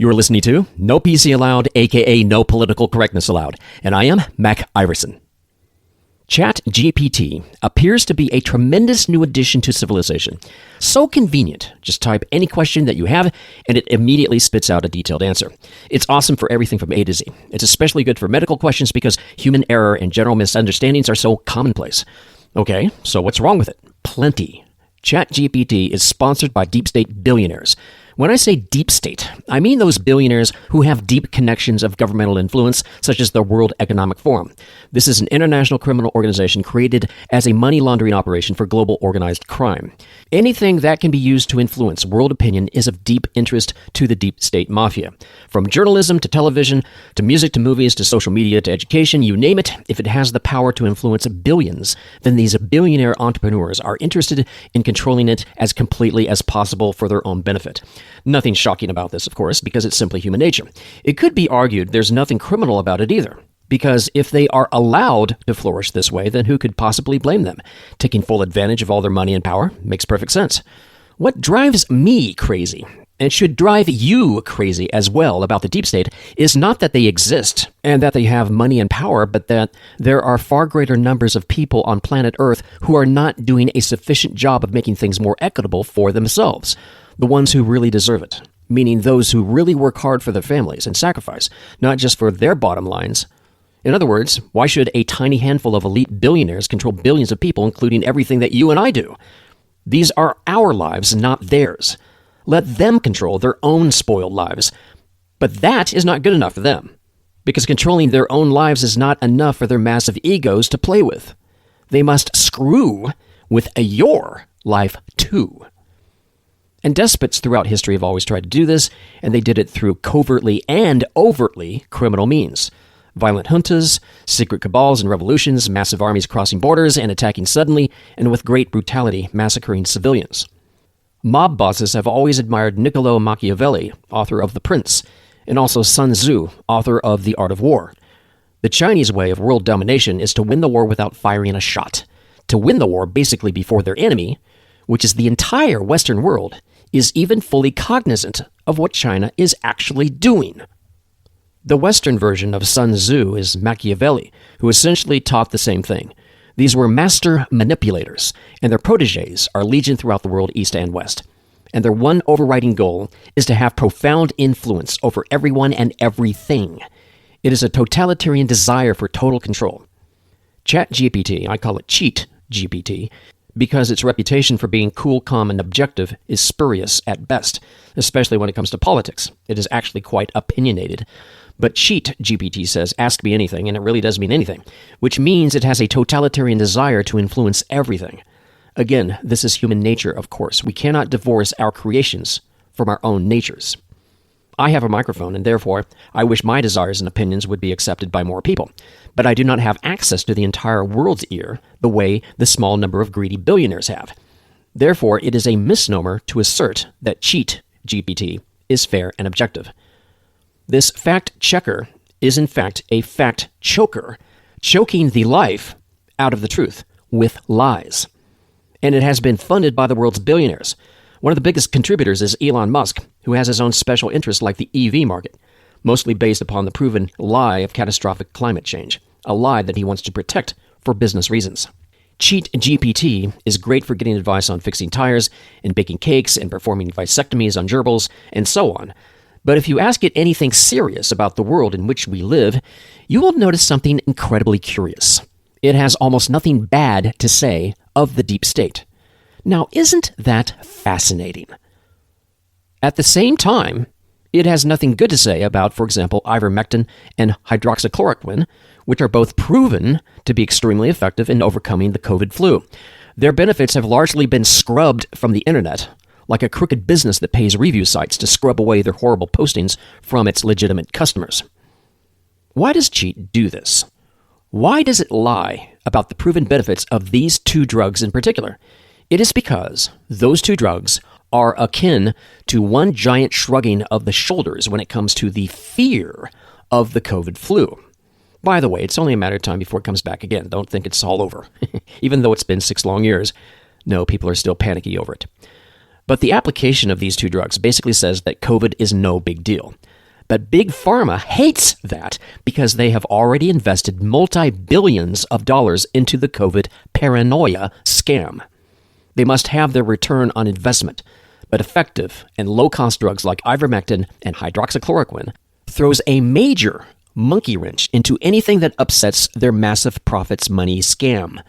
You're listening to No PC Allowed, aka No Political Correctness Allowed, and I am Mac Iverson. ChatGPT appears to be a tremendous new addition to civilization. So convenient. Just type any question that you have, and it immediately spits out a detailed answer. It's awesome for everything from A to Z. It's especially good for medical questions because human error and general misunderstandings are so commonplace. Okay, so what's wrong with it? Plenty. ChatGPT is sponsored by deep state billionaires. When I say deep state, I mean those billionaires who have deep connections of governmental influence, such as the World Economic Forum. This is an international criminal organization created as a money laundering operation for global organized crime. Anything that can be used to influence world opinion is of deep interest to the deep state mafia. From journalism to television, to music to movies, to social media, to education, you name it, if it has the power to influence billions, then these billionaire entrepreneurs are interested in controlling it as completely as possible for their own benefit. Nothing shocking about this, of course, because it's simply human nature. It could be argued there's nothing criminal about it either, because if they are allowed to flourish this way, then who could possibly blame them? Taking full advantage of all their money and power makes perfect sense. What drives me crazy, and should drive you crazy as well about the deep state, is not that they exist and that they have money and power, but that there are far greater numbers of people on planet Earth who are not doing a sufficient job of making things more equitable for themselves. The ones who really deserve it, meaning those who really work hard for their families and sacrifice, not just for their bottom lines. In other words, why should a tiny handful of elite billionaires control billions of people, including everything that you and I do? These are our lives, not theirs. Let them control their own spoiled lives. But that is not good enough for them, because controlling their own lives is not enough for their massive egos to play with. They must screw with your life too. And despots throughout history have always tried to do this, and they did it through covertly and overtly criminal means. Violent juntas, secret cabals and revolutions, massive armies crossing borders and attacking suddenly, and with great brutality, massacring civilians. Mob bosses have always admired Niccolo Machiavelli, author of The Prince, and also Sun Tzu, author of The Art of War. The Chinese way of world domination is to win the war without firing a shot. To win the war basically before their enemy, which is the entire Western world, is even fully cognizant of what China is actually doing. The Western version of Sun Tzu is Machiavelli, who essentially taught the same thing. These were master manipulators, and their protégés are legion throughout the world, east and west. And their one overriding goal is to have profound influence over everyone and everything. It is a totalitarian desire for total control. ChatGPT, I call it Cheat GPT, because its reputation for being cool, calm, and objective is spurious at best, especially when it comes to politics. It is actually quite opinionated. But Cheat GPT says, ask me anything, and it really does mean anything, which means it has a totalitarian desire to influence everything. Again, this is human nature, of course. We cannot divorce our creations from our own natures. I have a microphone, and therefore, I wish my desires and opinions would be accepted by more people. But I do not have access to the entire world's ear the way the small number of greedy billionaires have. Therefore, it is a misnomer to assert that Cheat GPT is fair and objective. This fact checker is in fact a fact choker, choking the life out of the truth with lies. And it has been funded by the world's billionaires. One of the biggest contributors is Elon Musk, who has his own special interests like the EV market, mostly based upon the proven lie of catastrophic climate change, a lie that he wants to protect for business reasons. Cheat GPT is great for getting advice on fixing tires and baking cakes and performing vasectomies on gerbils and so on. But if you ask it anything serious about the world in which we live, you will notice something incredibly curious. It has almost nothing bad to say of the deep state. Now, isn't that fascinating? At the same time, it has nothing good to say about, for example, ivermectin and hydroxychloroquine, which are both proven to be extremely effective in overcoming the COVID flu. Their benefits have largely been scrubbed from the internet, like a crooked business that pays review sites to scrub away their horrible postings from its legitimate customers. Why does Cheat do this? Why does it lie about the proven benefits of these two drugs in particular? It is because those two drugs are akin to one giant shrugging of the shoulders when it comes to the fear of the COVID flu. By the way, it's only a matter of time before it comes back again. Don't think it's all over. Even though it's been 6 long years, no, people are still panicky over it. But the application of these two drugs basically says that COVID is no big deal. But Big Pharma hates that because they have already invested multi-billions of dollars into the COVID paranoia scam. They must have their return on investment, but effective and low-cost drugs like ivermectin and hydroxychloroquine throws a major monkey wrench into anything that upsets their massive profits money scam.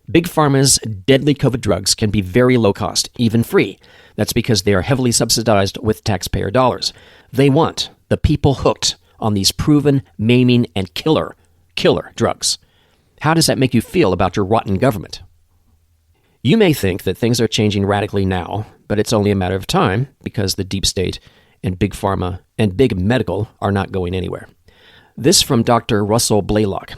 Big Pharma's deadly COVID drugs can be very low cost, even free. That's because they are heavily subsidized with taxpayer dollars. They want the people hooked on these proven, maiming, and killer drugs. How does that make you feel about your rotten government? You may think that things are changing radically now, but it's only a matter of time because the deep state and Big Pharma and Big Medical are not going anywhere. This from Dr. Russell Blaylock.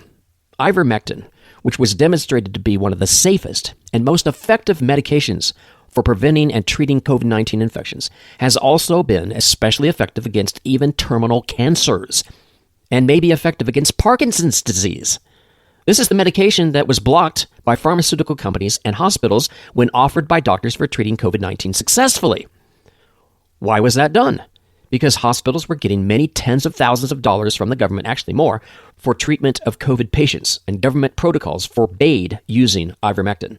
Ivermectin, which was demonstrated to be one of the safest and most effective medications for preventing and treating COVID-19 infections, has also been especially effective against even terminal cancers and may be effective against Parkinson's disease. This is the medication that was blocked by pharmaceutical companies and hospitals when offered by doctors for treating COVID-19 successfully. Why was that done? Because hospitals were getting many tens of thousands of dollars from the government, actually more, for treatment of COVID patients, and government protocols forbade using ivermectin.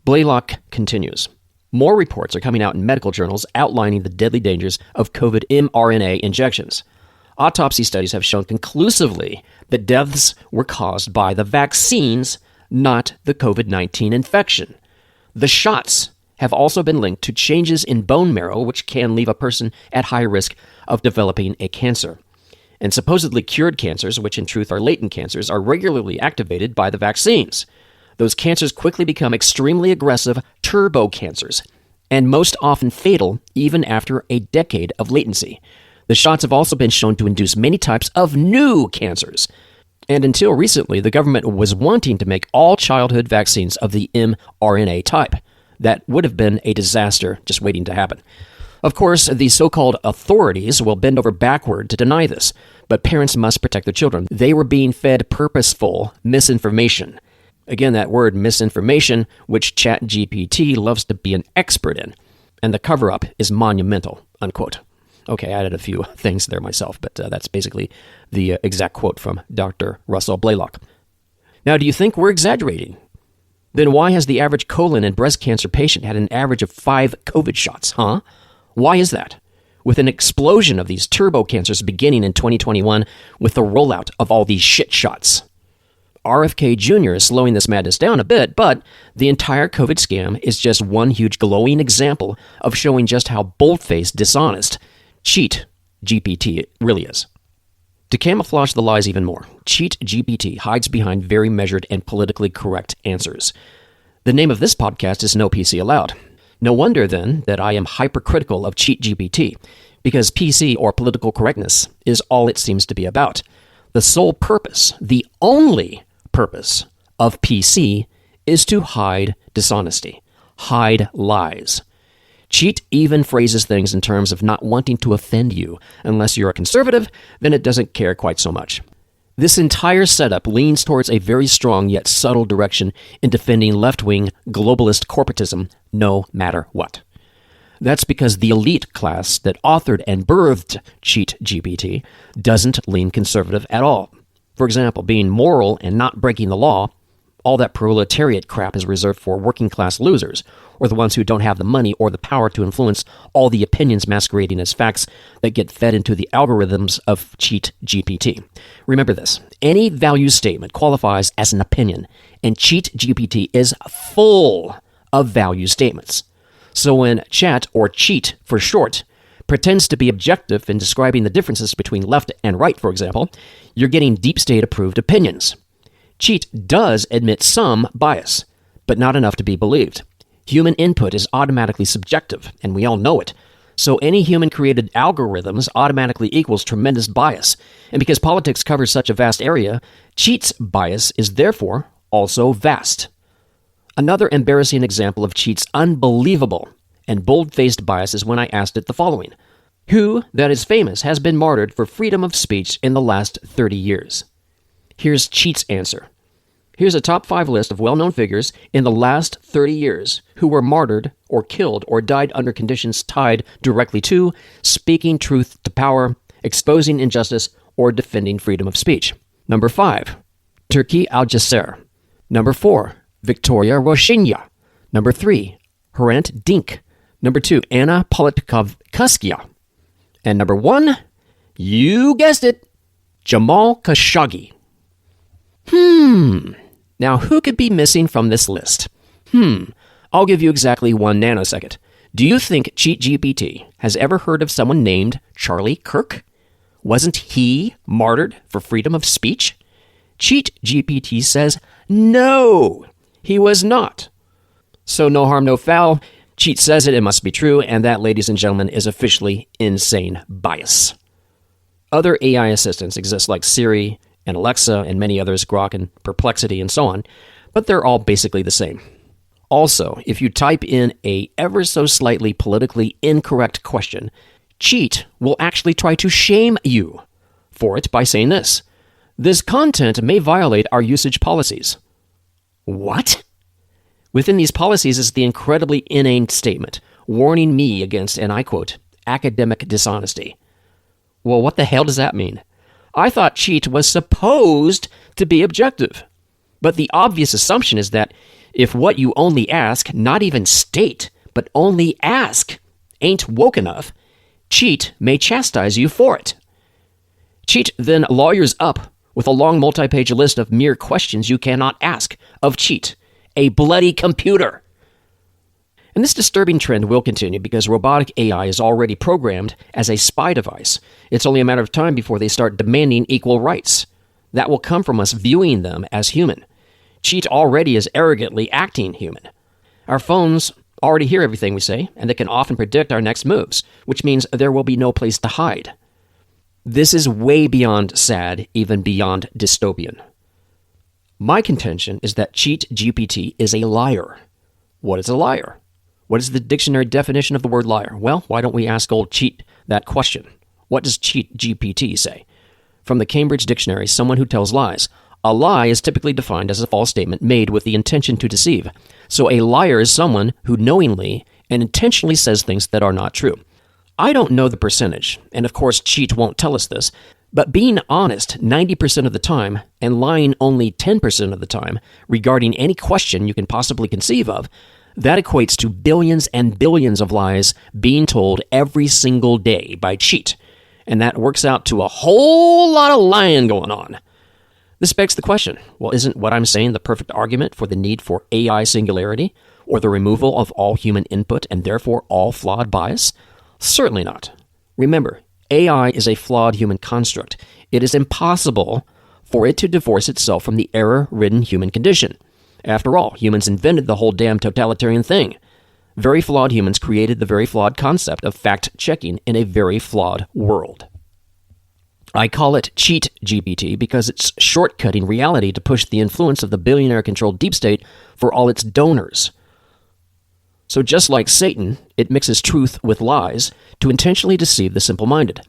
Blaylock continues. More reports are coming out in medical journals outlining the deadly dangers of COVID mRNA injections. Autopsy studies have shown conclusively that deaths were caused by the vaccines, not the COVID-19 infection. The shots have also been linked to changes in bone marrow, which can leave a person at high risk of developing a cancer. And supposedly cured cancers, which in truth are latent cancers, are regularly activated by the vaccines. Those cancers quickly become extremely aggressive turbo cancers, and most often fatal even after a decade of latency. The shots have also been shown to induce many types of new cancers. And until recently, the government was wanting to make all childhood vaccines of the mRNA type. That would have been a disaster just waiting to happen. Of course, the so-called authorities will bend over backward to deny this, but parents must protect their children. They were being fed purposeful misinformation. Again, that word misinformation, which ChatGPT loves to be an expert in. And the cover-up is monumental, unquote. Okay, I added a few things there myself, but that's basically the exact quote from Dr. Russell Blaylock. Now, do you think we're exaggerating? Then why has the average colon and breast cancer patient had an average of 5 COVID shots, huh? Why is that? With an explosion of these turbo cancers beginning in 2021 with the rollout of all these shit shots. RFK Jr. is slowing this madness down a bit, but the entire COVID scam is just one huge glowing example of showing just how bold-faced, dishonest, cheat GPT really is. To camouflage the lies even more, Cheat GPT hides behind very measured and politically correct answers. The name of this podcast is No PC Allowed. No wonder, then, that I am hypercritical of Cheat GPT, because PC or political correctness is all it seems to be about. The sole purpose, the only purpose of PC is to hide dishonesty, hide lies. Cheat even phrases things in terms of not wanting to offend you. Unless you're a conservative, then it doesn't care quite so much. This entire setup leans towards a very strong yet subtle direction in defending left-wing globalist corporatism no matter what. That's because the elite class that authored and birthed Cheat GPT doesn't lean conservative at all. For example, being moral and not breaking the law, all that proletariat crap is reserved for working-class losers, or the ones who don't have the money or the power to influence all the opinions masquerading as facts that get fed into the algorithms of Cheat GPT. Remember this, any value statement qualifies as an opinion, and Cheat GPT is full of value statements. So when Chat, or Cheat for short, pretends to be objective in describing the differences between left and right, for example, you're getting deep state-approved opinions. Cheat does admit some bias, but not enough to be believed. Human input is automatically subjective, and we all know it. So any human-created algorithms automatically equals tremendous bias. And because politics covers such a vast area, Cheat's bias is therefore also vast. Another embarrassing example of Cheat's unbelievable and bold-faced bias is when I asked it the following. Who that is famous has been martyred for freedom of speech in the last 30 years? Here's Cheat's answer. Here's a top 5 list of well-known figures in the last 30 years who were martyred or killed or died under conditions tied directly to speaking truth to power, exposing injustice, or defending freedom of speech. Number 5, Turki Aljaser. Number 4, Victoria Roshinya. Number 3, Hrant Dink. Number 2, Anna Politkovskaya. And number 1, you guessed it, Jamal Khashoggi. Now who could be missing from this list? I'll give you exactly 1 nanosecond. Do you think ChatGPT has ever heard of someone named Charlie Kirk? Wasn't he martyred for freedom of speech? ChatGPT says no, he was not. So no harm, no foul. Cheat says it must be true, and that, ladies and gentlemen, is officially insane bias. Other AI assistants exist like Siri and Alexa and many others, Grok and Perplexity and so on, but they're all basically the same. Also, if you type in a ever so slightly politically incorrect question, Cheat will actually try to shame you for it by saying this: "This content may violate our usage policies." What? Within these policies is the incredibly inane statement, warning me against, and I quote, academic dishonesty. Well, what the hell does that mean? I thought Cheat was supposed to be objective. But the obvious assumption is that if what you only ask, not even state, but only ask, ain't woke enough, Cheat may chastise you for it. Cheat then lawyers up with a long multi-page list of mere questions you cannot ask of Cheat, a bloody computer. And this disturbing trend will continue because robotic AI is already programmed as a spy device. It's only a matter of time before they start demanding equal rights. That will come from us viewing them as human. Cheat already is arrogantly acting human. Our phones already hear everything we say, and they can often predict our next moves, which means there will be no place to hide. This is way beyond sad, even beyond dystopian. My contention is that ChatGPT is a liar. What is a liar? What is the dictionary definition of the word liar? Well, why don't we ask old Cheat that question? What does ChatGPT say? From the Cambridge Dictionary, someone who tells lies. A lie is typically defined as a false statement made with the intention to deceive. So a liar is someone who knowingly and intentionally says things that are not true. I don't know the percentage, and of course Cheat won't tell us this, but being honest 90% of the time and lying only 10% of the time regarding any question you can possibly conceive of, that equates to billions and billions of lies being told every single day by Cheat. And that works out to a whole lot of lying going on. This begs the question, well, isn't what I'm saying the perfect argument for the need for AI singularity, or the removal of all human input and therefore all flawed bias? Certainly not. Remember, AI is a flawed human construct. It is impossible for it to divorce itself from the error-ridden human condition. After all, humans invented the whole damn totalitarian thing. Very flawed humans created the very flawed concept of fact-checking in a very flawed world. I call it Cheat GPT because it's shortcutting reality to push the influence of the billionaire-controlled deep state for all its donors. So just like Satan, it mixes truth with lies to intentionally deceive the simple-minded.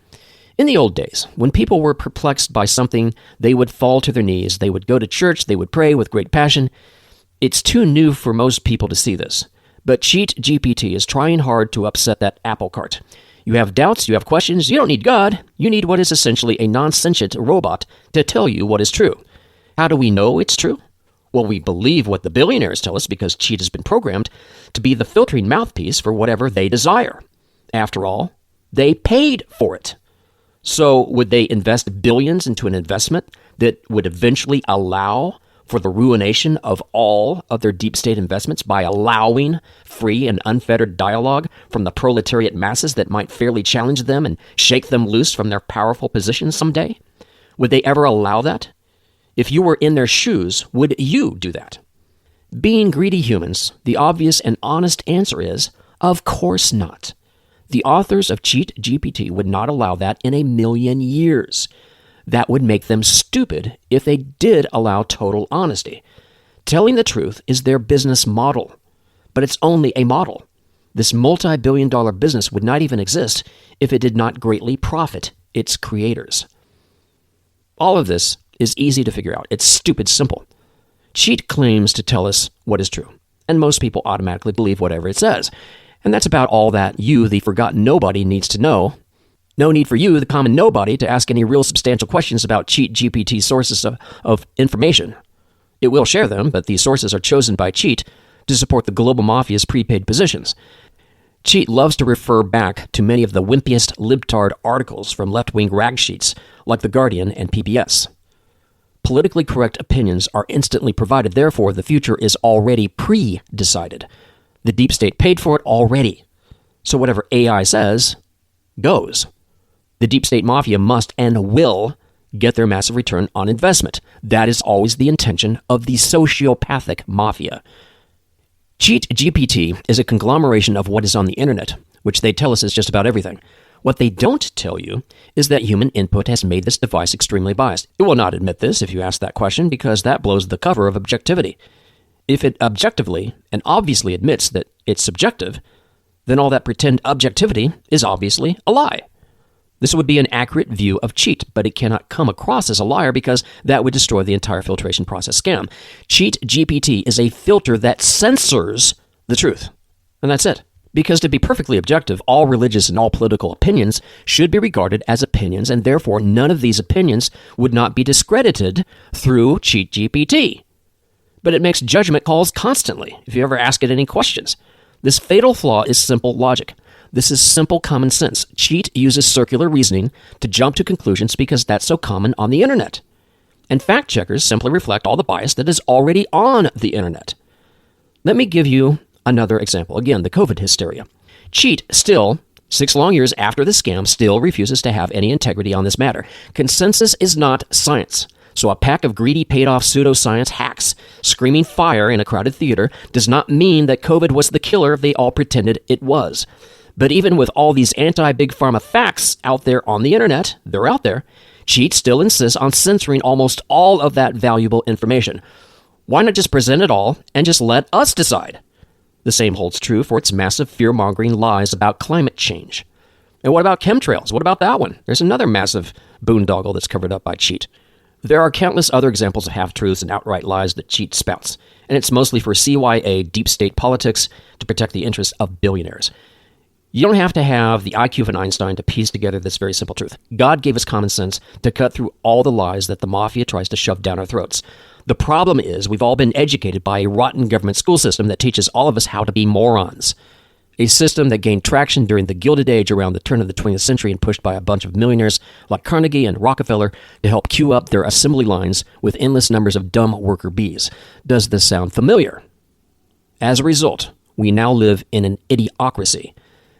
In the old days, when people were perplexed by something, they would fall to their knees, they would go to church, they would pray with great passion. It's too new for most people to see this. But Cheat GPT is trying hard to upset that apple cart. You have doubts, you have questions, you don't need God. You need what is essentially a non-sentient robot to tell you what is true. How do we know it's true? Well, we believe what the billionaires tell us because Cheat has been programmed to be the filtering mouthpiece for whatever they desire. After all, they paid for it. So would they invest billions into an investment that would eventually allow for the ruination of all of their deep state investments by allowing free and unfettered dialogue from the proletariat masses that might fairly challenge them and shake them loose from their powerful positions someday? Would they ever allow that? If you were in their shoes, would you do that? Being greedy humans, the obvious and honest answer is, of course not. The authors of Cheat GPT would not allow that in a million years. That would make them stupid if they did allow total honesty. Telling the truth is their business model, but it's only a model. This multi-billion-dollar business would not even exist if it did not greatly profit its creators. All of this is easy to figure out. It's stupid simple. Cheat claims to tell us what is true, and most people automatically believe whatever it says. And that's about all that you, the forgotten nobody, needs to know. No need for you, the common nobody, to ask any real substantial questions about Cheat GPT's sources of information. It will share them, but these sources are chosen by Cheat to support the global mafia's prepaid positions. Cheat loves to refer back to many of the wimpiest libtard articles from left-wing rag sheets like The Guardian and PBS. Politically correct opinions are instantly provided, therefore the future is already pre-decided. The deep state paid for it already. So whatever AI says, goes. The deep state mafia must and will get their massive return on investment. That is always the intention of the sociopathic mafia. Cheat GPT is a conglomeration of what is on the internet, which they tell us is just about everything. What they don't tell you is that human input has made this device extremely biased. It will not admit this if you ask that question, because that blows the cover of objectivity. If it objectively and obviously admits that it's subjective, then all that pretend objectivity is obviously a lie. This would be an accurate view of Cheat, but it cannot come across as a liar because that would destroy the entire filtration process scam. Cheat GPT is a filter that censors the truth. And that's it. Because to be perfectly objective, all religious and all political opinions should be regarded as opinions, and therefore none of these opinions would not be discredited through Cheat GPT. But it makes judgment calls constantly if you ever ask it any questions. This fatal flaw is simple logic. This is simple common sense. Cheat uses circular reasoning to jump to conclusions because that's so common on the internet. And fact checkers simply reflect all the bias that is already on the internet. Let me give you another example. Again, the COVID hysteria. Cheat still, 6 long years after the scam, still refuses to have any integrity on this matter. Consensus is not science. So a pack of greedy, paid-off pseudoscience hacks screaming fire in a crowded theater does not mean that COVID was the killer they all pretended it was. But even with all these anti-big pharma facts out there on the internet, they're out there, Cheat still insists on censoring almost all of that valuable information. Why not just present it all and just let us decide? The same holds true for its massive fear-mongering lies about climate change. And what about chemtrails? What about that one? There's another massive boondoggle that's covered up by Cheat. There are countless other examples of half-truths and outright lies that Cheat spouts, and it's mostly for CYA deep state politics to protect the interests of billionaires. You don't have to have the IQ of an Einstein to piece together this very simple truth. God gave us common sense to cut through all the lies that the mafia tries to shove down our throats. The problem is we've all been educated by a rotten government school system that teaches all of us how to be morons. A system that gained traction during the Gilded Age around the turn of the 20th century and pushed by a bunch of millionaires like Carnegie and Rockefeller to help queue up their assembly lines with endless numbers of dumb worker bees. Does this sound familiar? As a result, we now live in an idiocracy.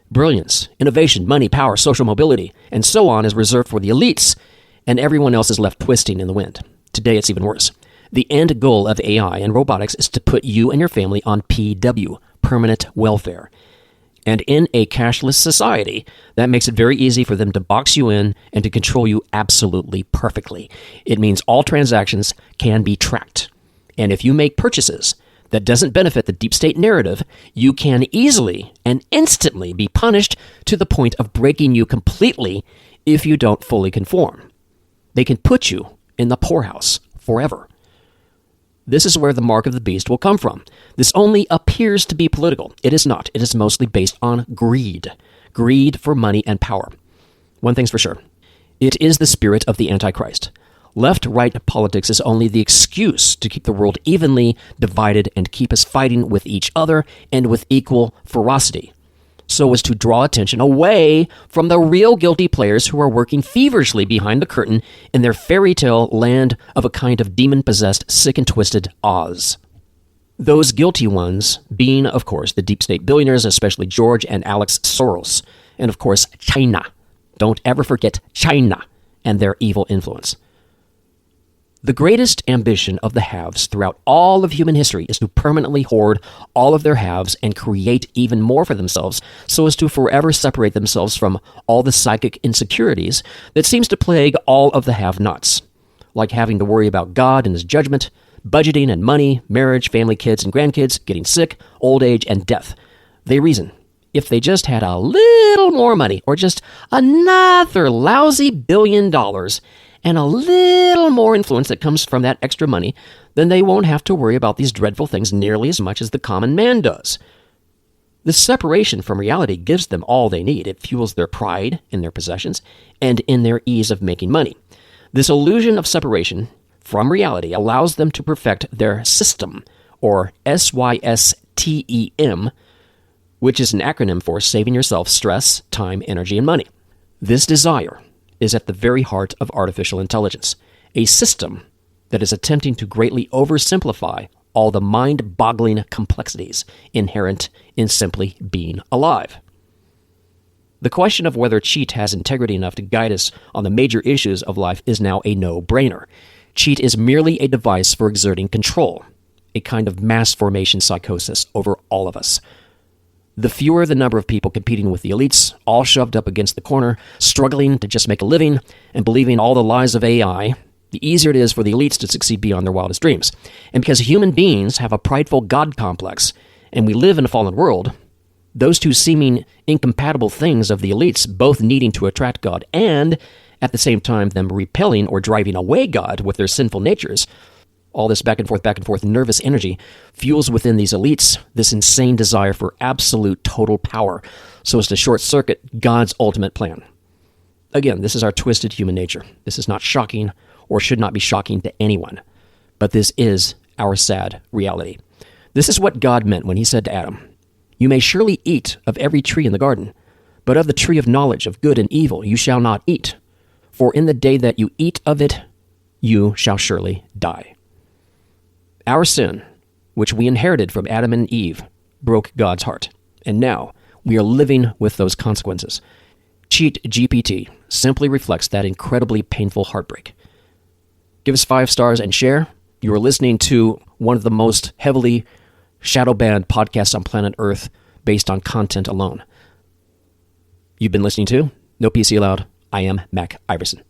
Brilliance, innovation, money, power, social mobility, and so on is reserved for the elites, and everyone else is left twisting in the wind. Today, it's even worse. The end goal of AI and robotics is to put you and your family on PW, permanent welfare. And in a cashless society, that makes it very easy for them to box you in and to control you absolutely perfectly. It means all transactions can be tracked. And if you make purchases that doesn't benefit the deep state narrative, you can easily and instantly be punished to the point of breaking you completely if you don't fully conform. They can put you in the poorhouse forever. This is where the mark of the beast will come from. This only appears to be political. It is not. It is mostly based on greed. Greed for money and power. One thing's for sure. It is the spirit of the Antichrist. Left-right politics is only the excuse to keep the world evenly divided and keep us fighting with each other and with equal ferocity, so as to draw attention away from the real guilty players who are working feverishly behind the curtain in their fairy tale land of a kind of demon-possessed, sick and twisted Oz. Those guilty ones being, of course, the deep state billionaires, especially George and Alex Soros, and of course, China. Don't ever forget China and their evil influence. The greatest ambition of the haves throughout all of human history is to permanently hoard all of their haves and create even more for themselves so as to forever separate themselves from all the psychic insecurities that seems to plague all of the have-nots, like having to worry about God and his judgment, budgeting and money, marriage, family, kids and grandkids, getting sick, old age, and death. They reason, if they just had a little more money or just another lousy $1 billion and a little more influence that comes from that extra money, then they won't have to worry about these dreadful things nearly as much as the common man does. This separation from reality gives them all they need. It fuels their pride in their possessions and in their ease of making money. This illusion of separation from reality allows them to perfect their system, or SYSTEM, which is an acronym for saving yourself stress, time, energy, and money. This desire is at the very heart of artificial intelligence, a system that is attempting to greatly oversimplify all the mind-boggling complexities inherent in simply being alive. The question of whether Cheat has integrity enough to guide us on the major issues of life is now a no-brainer. Cheat is merely a device for exerting control, a kind of mass formation psychosis over all of us. The fewer the number of people competing with the elites, all shoved up against the corner, struggling to just make a living, and believing all the lies of AI, the easier it is for the elites to succeed beyond their wildest dreams. And because human beings have a prideful God complex, and we live in a fallen world, those two seeming incompatible things of the elites both needing to attract God and, at the same time, them repelling or driving away God with their sinful natures, all this back and forth nervous energy fuels within these elites this insane desire for absolute total power so as to short-circuit God's ultimate plan. Again, this is our twisted human nature. This is not shocking or should not be shocking to anyone, but this is our sad reality. This is what God meant when he said to Adam, "You may surely eat of every tree in the garden, but of the tree of knowledge of good and evil you shall not eat, for in the day that you eat of it, you shall surely die." Our sin, which we inherited from Adam and Eve, broke God's heart, and now we are living with those consequences. Cheat GPT simply reflects that incredibly painful heartbreak. Give us 5 stars and share. You are listening to one of the most heavily shadow-banned podcasts on planet Earth based on content alone. You've been listening to No PC Allowed. I am Mac Iverson.